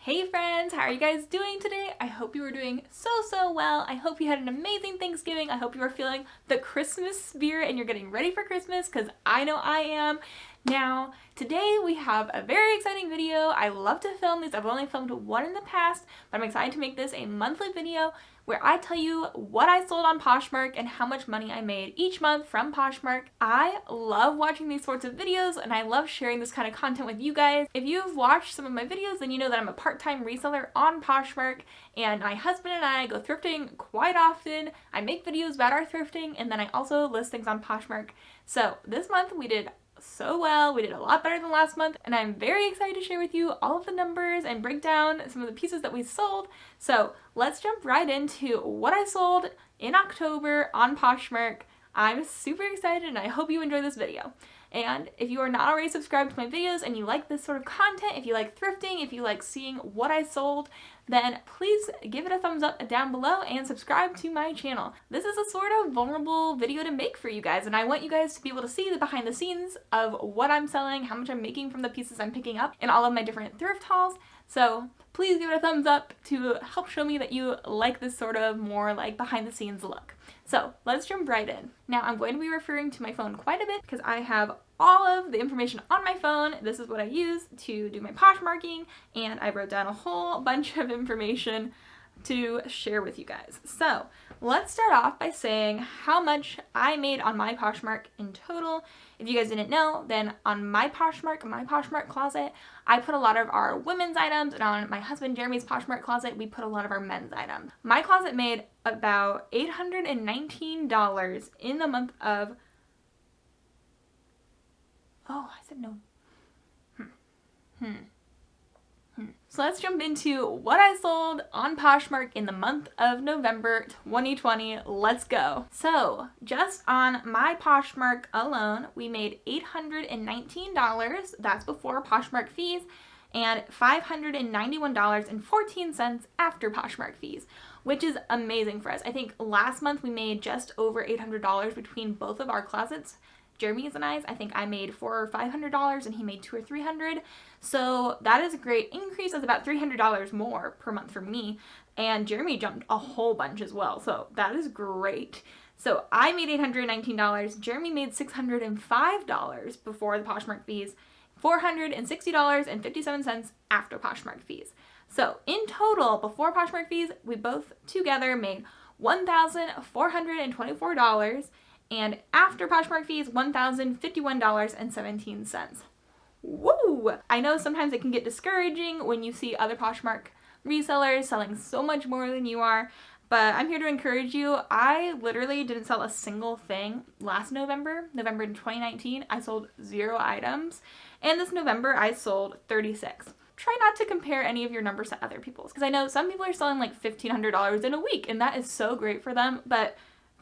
Hey friends, how are you guys doing today? I hope you are doing so well. I hope you had an amazing Thanksgiving. I hope you are feeling the Christmas spirit and you're getting ready for Christmas because I know I am. Now, today we have a very exciting video. I love to film these. I've only filmed one in the past, but I'm excited to make this a monthly video where I tell you what I sold on Poshmark and how much money I made each month from Poshmark. I love watching these sorts of videos and I love sharing this kind of content with you guys. If you've watched some of my videos, then you know that I'm a part-time reseller on Poshmark, and my husband and I go thrifting quite often. I make videos about our thrifting, and then I also list things on Poshmark. So this month we did so well. We did a lot better than last month, and I'm very excited to share with you all of the numbers and break down some of the pieces that we sold. So let's jump right into what I sold in October on Poshmark. I'm super excited and I hope you enjoy this video. And if you are not already subscribed to my videos and you like this sort of content, if you like thrifting, if you like seeing what I sold, then please give it a thumbs up down below and subscribe to my channel. This is a sort of vulnerable video to make for you guys, and I want you guys to be able to see the behind the scenes of what I'm selling, how much I'm making from the pieces I'm picking up in all of my different thrift hauls. So please give it a thumbs up to help show me that you like this sort of more like behind the scenes look. So let's jump right in. Now I'm going to be referring to my phone quite a bit because I have all of the information on my phone. This is what I use to do my Poshmarking, and I wrote down a whole bunch of information to share with you guys. So let's start off by saying how much I made on my Poshmark in total. If you guys didn't know, then on my Poshmark closet, I put a lot of our women's items, and on my husband Jeremy's Poshmark closet, we put a lot of our men's items. My closet made about $819 in the month of... Oh, I said no. So let's jump into what I sold on Poshmark in the month of November 2020. Let's go. So just on my Poshmark alone, we made $819. That's before Poshmark fees, and $591.14 after Poshmark fees, which is amazing for us. I think last month we made just over $800 between both of our closets. Jeremy's and I's, I think I made $400 or $500 and he made $200 or $300. So that is a great increase. That's about $300 more per month for me. And Jeremy jumped a whole bunch as well. So that is great. So I made $819. Jeremy made $605 before the Poshmark fees, $460.57 after Poshmark fees. So in total, before Poshmark fees, we both together made $1,424. And after Poshmark fees, $1,051.17. Woo! I know sometimes it can get discouraging when you see other Poshmark resellers selling so much more than you are, but I'm here to encourage you. I literally didn't sell a single thing last November in 2019. I sold 0 items, and this November I sold 36. Try not to compare any of your numbers to other people's, because I know some people are selling like $1,500 in a week, and that is so great for them, but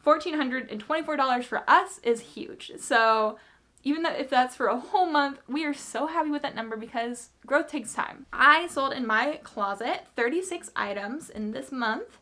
$1,424 for us is huge. So even though if that's for a whole month, we are so happy with that number because growth takes time. I sold in my closet 36 items in this month,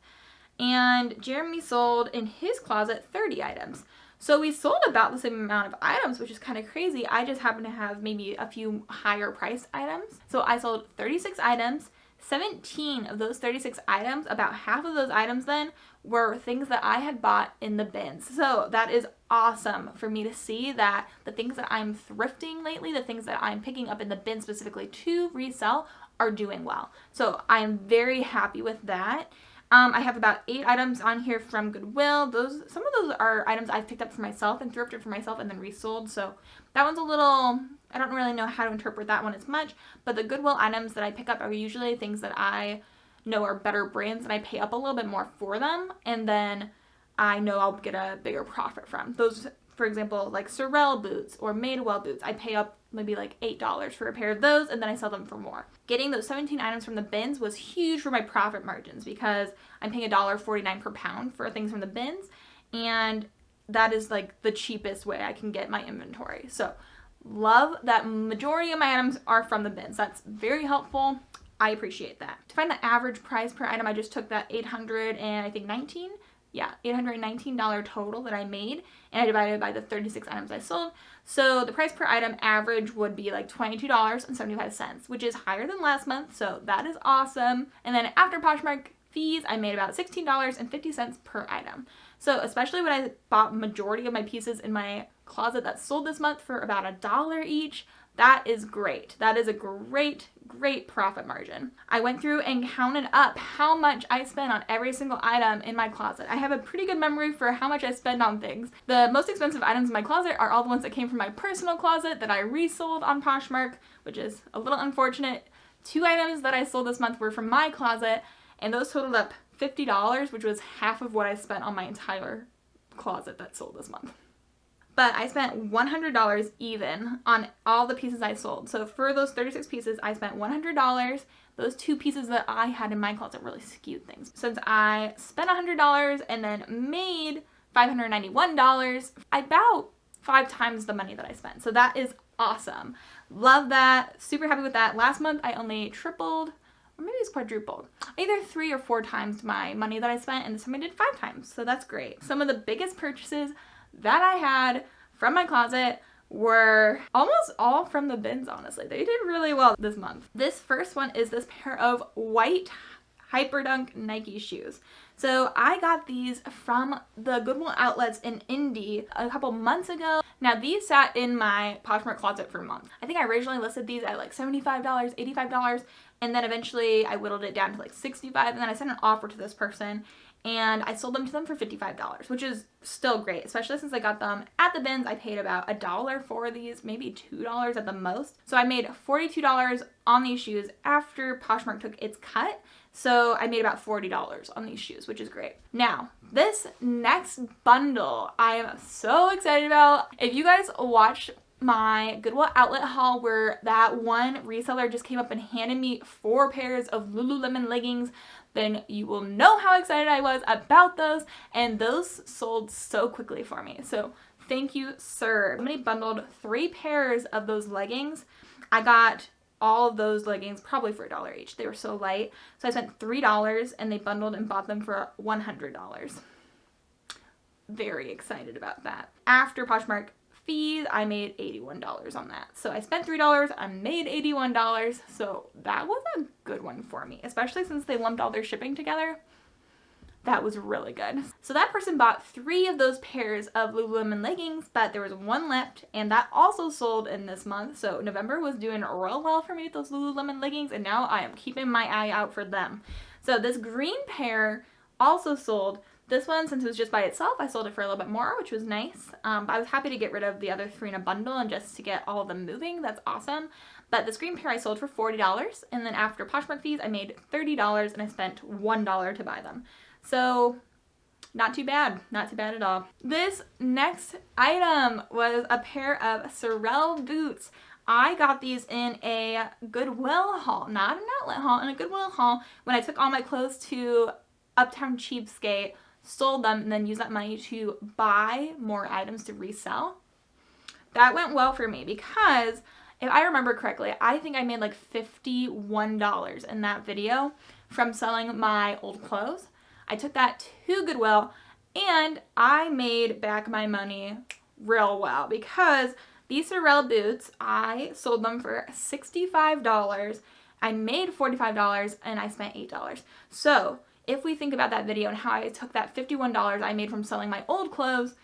and Jeremy sold in his closet 30 items. So we sold about the same amount of items, which is kind of crazy. I just happen to have maybe a few higher priced items. So I sold 36 items. 17 of those 36 items, about half of those items then, were things that I had bought in the bins. So that is awesome for me to see that the things that I'm thrifting lately, the things that I'm picking up in the bin specifically to resell, are doing well. So I'm very happy with that. I have about 8 items on here from Goodwill. Some of those are items I've picked up for myself and thrifted for myself and then resold. So that one's a little, I don't really know how to interpret that one as much, but the Goodwill items that I pick up are usually things that I know are better brands and I pay up a little bit more for them, and then I know I'll get a bigger profit from. Those, for example, like Sorel boots or Madewell boots, I pay up maybe like $8 for a pair of those, and then I sell them for more. Getting those 17 items from the bins was huge for my profit margins because I'm paying $1.49 per pound for things from the bins, and that is like the cheapest way I can get my inventory. So love that majority of my items are from the bins. That's very helpful. I appreciate that. To find the average price per item, I just took that 800 and I think 19 yeah, $819 total that I made, and I divided it by the 36 items I sold. So the price per item average would be like $22.75, which is higher than last month, so that is awesome. And then after Poshmark fees, I made about $16.50 per item. So especially when I bought majority of my pieces in my closet that sold this month for about $1 each, that is great. That is a great profit margin. I went through and counted up how much I spent on every single item in my closet. I have a pretty good memory for how much I spend on things. The most expensive items in my closet are all the ones that came from my personal closet that I resold on Poshmark, which is a little unfortunate. 2 items that I sold this month were from my closet, and those totaled up $50, which was half of what I spent on my entire closet that sold this month. But I spent $100 even on all the pieces I sold. So for those 36 pieces, I spent $100. Those 2 pieces that I had in my closet really skewed things. Since I spent $100 and then made $591, about 5 times the money that I spent. So that is awesome. Love that. Super happy with that. Last month, I only tripled, or maybe it's quadrupled, either 3 or 4 times my money that I spent, and this time I did 5 times. So that's great. Some of the biggest purchases that I had from my closet were almost all from the bins, honestly. They did really well this month. This first one is this pair of white Hyperdunk Nike shoes. So I got these from the Goodwill Outlets in Indy a couple months ago. Now these sat in my Poshmark closet for months. I think I originally listed these at like $75, $85, and then eventually I whittled it down to like $65, and then I sent an offer to this person, and I sold them to them for $55, which is still great, especially since I got them at the bins. I paid about $1 for these, maybe $2 at the most. So I made $42 on these shoes after Poshmark took its cut. So I made about $40 on these shoes, which is great. Now, this next bundle I am so excited about. If you guys watched my Goodwill Outlet haul where that one reseller just came up and handed me 4 pairs of Lululemon leggings, then you will know how excited I was about those, and those sold so quickly for me. So thank you, sir. Somebody bundled 3 pairs of those leggings. I got all of those leggings probably for $1 each. They were so light. So I spent $3 and they bundled and bought them for $100. Very excited about that. After Poshmark fees, I made $81 on that. So I spent $3, I made $81, so that was a good one for me, especially since they lumped all their shipping together. That was really good. So that person bought 3 of those pairs of Lululemon leggings, but there was 1 left, and that also sold in this month. So November was doing real well for me with those Lululemon leggings, and now I am keeping my eye out for them. So this green pair also sold. This one, since it was just by itself, I sold it for a little bit more, which was nice. But I was happy to get rid of the other 3 in a bundle and just to get all of them moving. That's awesome. But this green pair I sold for $40, and then after Poshmark fees, I made $30, and I spent $1 to buy them. So not too bad. Not too bad at all. This next item was a pair of Sorel boots. I got these in a Goodwill haul, not an outlet haul, in a Goodwill haul when I took all my clothes to Uptown Cheapskate, sold them, and then used that money to buy more items to resell. That went well for me because if I remember correctly, I think I made like $51 in that video from selling my old clothes. I took that to Goodwill and I made back my money real well because these Sorel boots, I sold them for $65. I made $45 and I spent $8. So if we think about that video and how I took that $51 I made from selling my old clothes,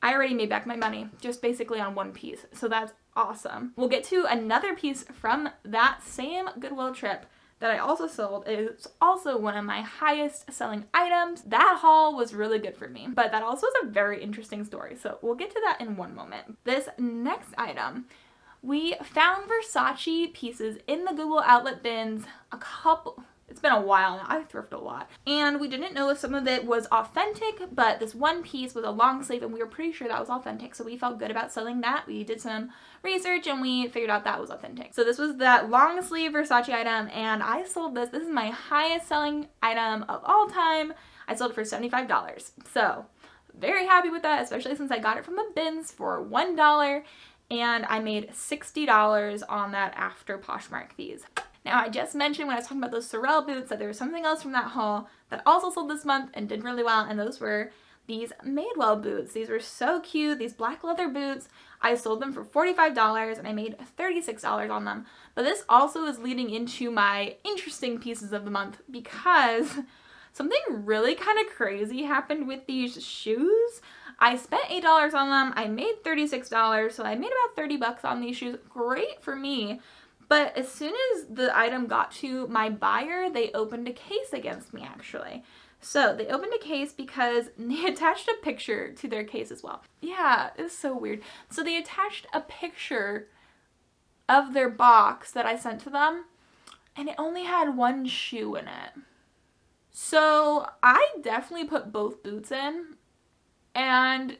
I already made back my money just basically on 1 piece. So that's awesome. We'll get to another piece from that same Goodwill trip that I also sold. It's also one of my highest selling items. That haul was really good for me, but that also is a very interesting story. So we'll get to that in one moment. This next item, we found Versace pieces in the Goodwill Outlet bins it's been a while now. I thrift a lot. And we didn't know if some of it was authentic, but this one piece was a long sleeve and we were pretty sure that was authentic. So we felt good about selling that. We did some research and we figured out that was authentic. So this was that long sleeve Versace item and I sold this. This is my highest selling item of all time. I sold it for $75. So very happy with that, especially since I got it from the bins for $1 and I made $60 on that after Poshmark fees. Now, I just mentioned when I was talking about those sorrel boots that there was something else from that haul that also sold this month and did really well, and those were these Madewell boots. These were so cute, these black leather boots. I sold them for $45 and I made $36 on them. But this also is leading into my interesting pieces of the month because something really kind of crazy happened with these shoes. I spent $8 on them. I made $36, so I made about 30 bucks on these shoes. Great for me. But as soon as the item got to my buyer, they opened a case against me, actually. So they opened a case because they attached a picture to their case as well. Yeah, it's so weird. So they attached a picture of their box that I sent to them, and it only had one shoe in it. So I definitely put both boots in, and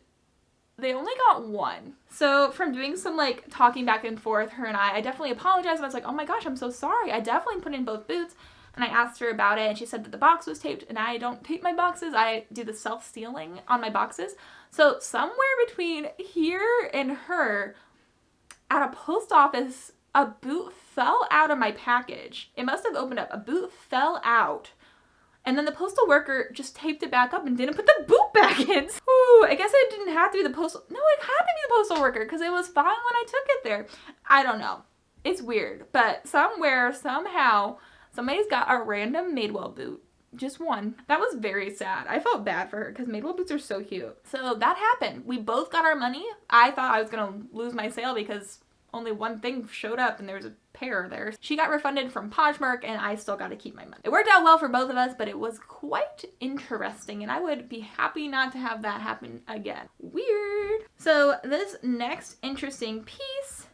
they only got one. So from doing some like talking back and forth, her and I definitely apologized. And I was like, oh my gosh, I'm so sorry. I definitely put in both boots. And I asked her about it, and she said that the box was taped, and I don't tape my boxes. I do the self-sealing on my boxes. So somewhere between here and her, at a post office, a boot fell out of my package. It must have opened up. A boot fell out. And then the postal worker just taped it back up and didn't put the boot back in. Ooh, I guess it didn't have to be the postal... No, it had to be the postal worker because it was fine when I took it there. I don't know. It's weird. But somewhere, somehow, somebody's got a random Madewell boot. Just one. That was very sad. I felt bad for her because Madewell boots are so cute. So that happened. We both got our money. I thought I was going to lose my sale because only one thing showed up and there was a pair there. She got refunded from Poshmark and I still got to keep my money. It worked out well for both of us, but it was quite interesting and I would be happy not to have that happen again. Weird. So this next interesting piece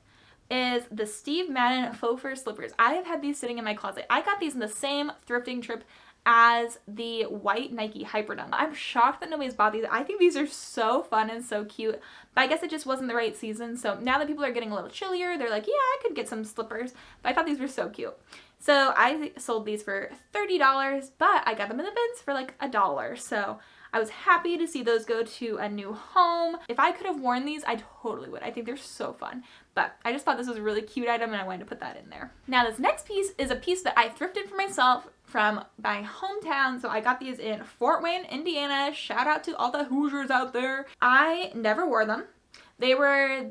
is the Steve Madden faux fur slippers. I have had these sitting in my closet. I got these in the same thrifting trip as the white Nike Hyperdunk. I'm shocked that nobody's bought these. I think these are so fun and so cute, but I guess it just wasn't the right season. So now that people are getting a little chillier, they're like, yeah, I could get some slippers, but I thought these were so cute. So I sold these for $30, but I got them in the bins for like $1. So I was happy to see those go to a new home. If I could have worn these, I totally would. I think they're so fun. But I just thought this was a really cute item and I wanted to put that in there. Now this next piece is a piece that I thrifted for myself from my hometown. So I got these in Fort Wayne, Indiana. Shout out to all the Hoosiers out there. I never wore them. They were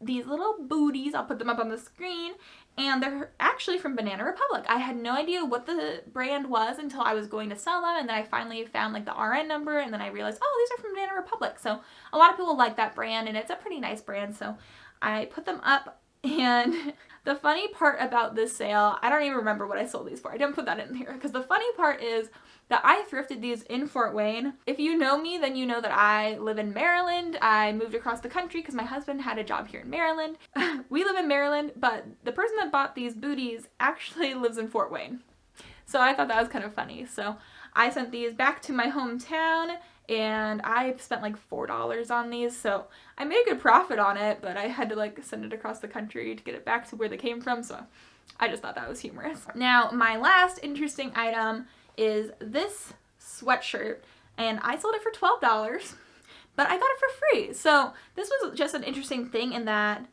these little booties. I'll put them up on the screen. And they're actually from Banana Republic. I had no idea what the brand was until I was going to sell them, and then I finally found like the RN number, and then I realized, oh, these are from Banana Republic. So a lot of people like that brand, and it's a pretty nice brand, so I put them up. And the funny part about this sale, I don't even remember what I sold these for. I didn't put that in here, because the funny part is that I thrifted these in Fort Wayne. If you know me, then you know that I live in Maryland. I moved across the country because my husband had a job here in Maryland. We live in Maryland, but the person that bought these booties actually lives in Fort Wayne. So I thought that was kind of funny. So I sent these back to my hometown and I spent like $4 on these. So I made a good profit on it, but I had to like send it across the country to get it back to where they came from. So I just thought that was humorous. Now, my last interesting item is this sweatshirt, and I sold it for $12, but I got it for free. So this was just an interesting thing in that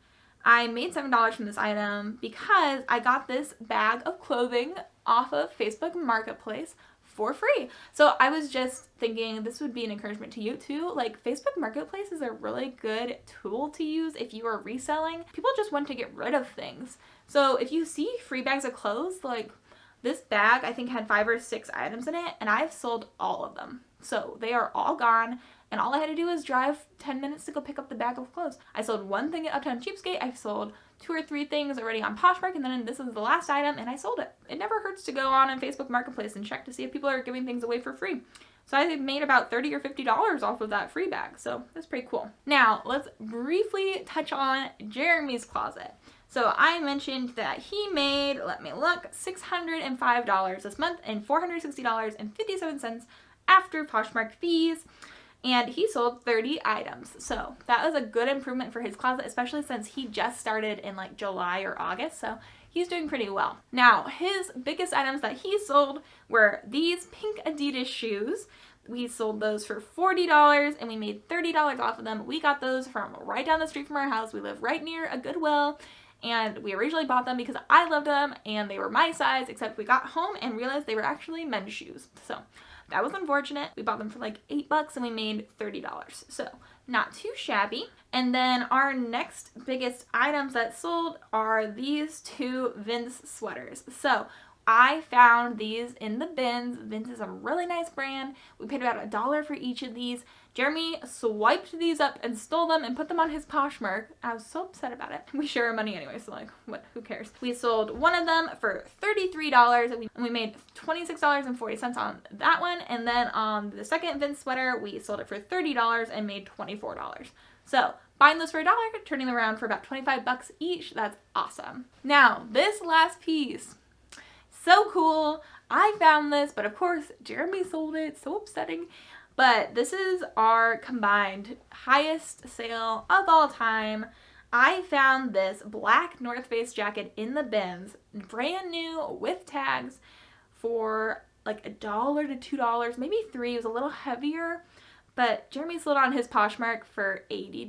I made $7 from this item because I got this bag of clothing off of Facebook Marketplace for free. So I was just thinking this would be an encouragement to you too. Like, Facebook Marketplace is a really good tool to use if you are reselling. People just want to get rid of things. So if you see free bags of clothes, like this bag I think had 5 or 6 items in it, and I've sold all of them. So they are all gone, and all I had to do was drive 10 minutes to go pick up the bag of clothes. I sold one thing at Uptown Cheapskate, I've sold 2 or 3 things already on Poshmark, and then this is the last item, and I sold it. It never hurts to go on Facebook Marketplace and check to see if people are giving things away for free. So I made about $30 or $50 off of that free bag, so that's pretty cool. Now, let's briefly touch on Jeremy's closet. So I mentioned that he made, let me look, $605 this month and $460.57 after Poshmark fees, and he sold 30 items. So that was a good improvement for his closet, especially since he just started in like July or August, so he's doing pretty well. Now, his biggest items that he sold were these pink Adidas shoes. We sold those for $40 and we made $30 off of them. We got those from right down the street from our house. We live right near a Goodwill. and we originally bought them because I loved them and they were my size, except we got home and realized they were actually men's shoes. So that was unfortunate. We bought them for like $8 and we made $30. So not too shabby. And then our next biggest items that sold are these two Vince sweaters. So I found these in the bins. Vince is a really nice brand. We paid about $1 for each of these. Jeremy swiped these up and stole them and put them on his Poshmark. I was so upset about it. We share our money anyway, so like, what? Who cares? We sold one of them for $33, and we made $26.40 on that one. And then on the second Vince sweater, we sold it for $30 and made $24. So buying those for $1, turning them around for about $25 each. That's awesome. Now, this last piece, so cool. I found this, but of course, Jeremy sold it. So upsetting. But this is our combined highest sale of all time. I found this black North Face jacket in the bins, brand new with tags, for like $1 to $2, maybe $3. It was a little heavier, but Jeremy sold on his Poshmark for $80.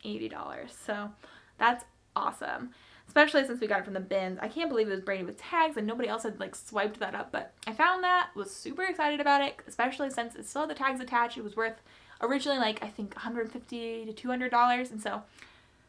$80. So that's awesome. Especially since we got it from the bins. I can't believe it was branded with tags and nobody else had like swiped that up, but I found that, was super excited about it, especially since it still had the tags attached. It was worth originally like I think $150 to $200, and so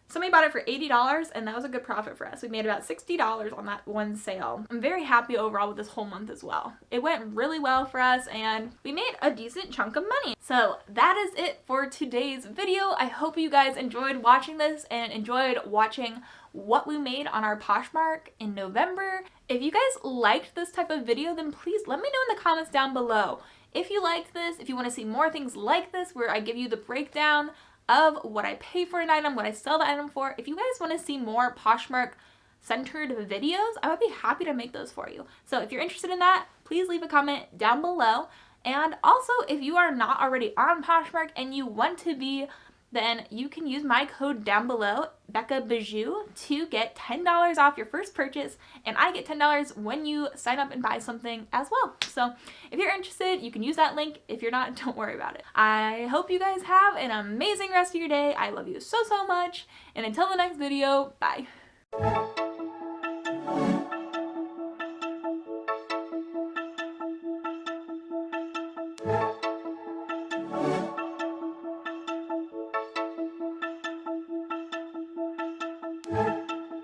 somebody bought it for $80 and that was a good profit for us. We made about $60 on that one sale. I'm very happy overall with this whole month as well. It went really well for us and we made a decent chunk of money. So that is it for today's video. I hope you guys enjoyed watching this and enjoyed watching what we made on our Poshmark in November. If you guys liked this type of video, then please let me know in the comments down below. If you liked this, if you want to see more things like this where I give you the breakdown of what I pay for an item, what I sell the item for. If you guys want to see more Poshmark centered videos, I would be happy to make those for you. So if you're interested in that, please leave a comment down below. And also, if you are not already on Poshmark and you want to be, then you can use my code down below, Becca Bijou, to get $10 off your first purchase, and I get $10 when you sign up and buy something as well. So if you're interested, you can use that link. If you're not, don't worry about it. I hope you guys have an amazing rest of your day. I love you so, so much, and until the next video, bye.